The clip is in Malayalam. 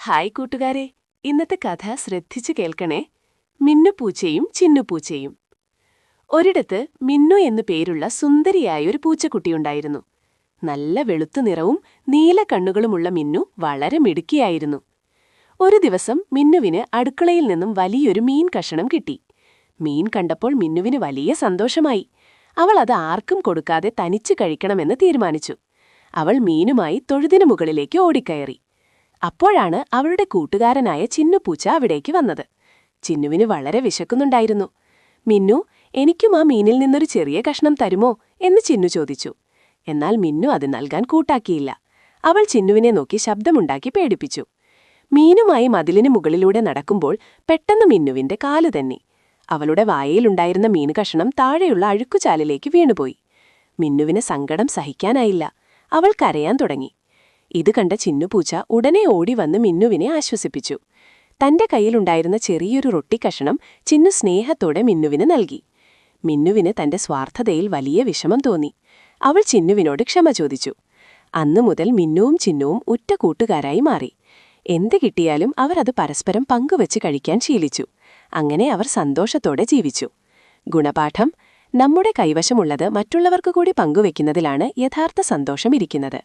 ഹായ് കൂട്ടുകാരെ, ഇന്നത്തെ കഥ ശ്രദ്ധിച്ചു കേൾക്കണേ. മിന്നുപൂച്ചയും ചിന്നുപൂച്ചയും. ഒരിടത്ത് മിന്നു എന്നു പേരുള്ള സുന്ദരിയായൊരു പൂച്ചക്കുട്ടിയുണ്ടായിരുന്നു. നല്ല വെളുത്തു നിറവും നീല കണ്ണുകളുമുള്ള മിന്നു വളരെ മിടുക്കിയായിരുന്നു. ഒരു ദിവസം മിന്നുവിന് അടുക്കളയിൽ നിന്നും വലിയൊരു മീൻ കഷണം കിട്ടി. മീൻ കണ്ടപ്പോൾ മിന്നുവിന് വലിയ സന്തോഷമായി. അവൾ അത് ആർക്കും കൊടുക്കാതെ തനിച്ച് കഴിക്കണമെന്ന് തീരുമാനിച്ചു. അവൾ മീനുമായി തൊഴുതിനു മുകളിലേക്ക് ഓടിക്കയറി. അപ്പോഴാണ് അവളുടെ കൂട്ടുകാരനായ ചിന്നുപൂച്ച അവിടേക്ക് വന്നത്. ചിന്നുവിന് വളരെ വിശക്കുന്നുണ്ടായിരുന്നു. മിന്നു, എനിക്കും ആ മീനിൽ നിന്നൊരു ചെറിയ കഷ്ണം തരുമോ എന്ന് ചിന്നു ചോദിച്ചു. എന്നാൽ മിന്നു അത് നൽകാൻ കൂട്ടാക്കിയില്ല. അവൾ ചിന്നുവിനെ നോക്കി ശബ്ദമുണ്ടാക്കി പേടിപ്പിച്ചു. മീനുമായി മതിലിന് മുകളിലൂടെ നടക്കുമ്പോൾ പെട്ടെന്ന് മിന്നുവിന്റെ കാല് തന്നെ. അവളുടെ വായയിലുണ്ടായിരുന്ന മീൻ കഷണം താഴെയുള്ള അഴുക്കുചാലിലേക്ക് വീണുപോയി. മിന്നുവിന് സങ്കടം സഹിക്കാനായില്ല. അവൾ കരയാൻ തുടങ്ങി. ഇത് കണ്ട ചിന്നുപൂച്ച ഉടനെ ഓടിവന്ന് മിന്നുവിനെ ആശ്വസിപ്പിച്ചു. തന്റെ കയ്യിലുണ്ടായിരുന്ന ചെറിയൊരു റൊട്ടിക്കഷണം ചിന്നു സ്നേഹത്തോടെ മിന്നുവിന് നൽകി. മിന്നുവിന് തന്റെ സ്വാർത്ഥതയിൽ വലിയ വിഷമം തോന്നി. അവൾ ചിന്നുവിനോട് ക്ഷമ ചോദിച്ചു. അന്നുമുതൽ മിന്നുവും ചിന്നുവും ഉറ്റ കൂട്ടുകാരായി മാറി. എന്ത് കിട്ടിയാലും അവർ അത് പരസ്പരം പങ്കുവച്ച് കഴിക്കാൻ ശീലിച്ചു. അങ്ങനെ അവർ സന്തോഷത്തോടെ ജീവിച്ചു. ഗുണപാഠം: നമ്മുടെ കൈവശമുള്ളത് മറ്റുള്ളവർക്കു കൂടി പങ്കുവെക്കുന്നതിലാണ് യഥാർത്ഥ സന്തോഷം ഇരിക്കുന്നത്.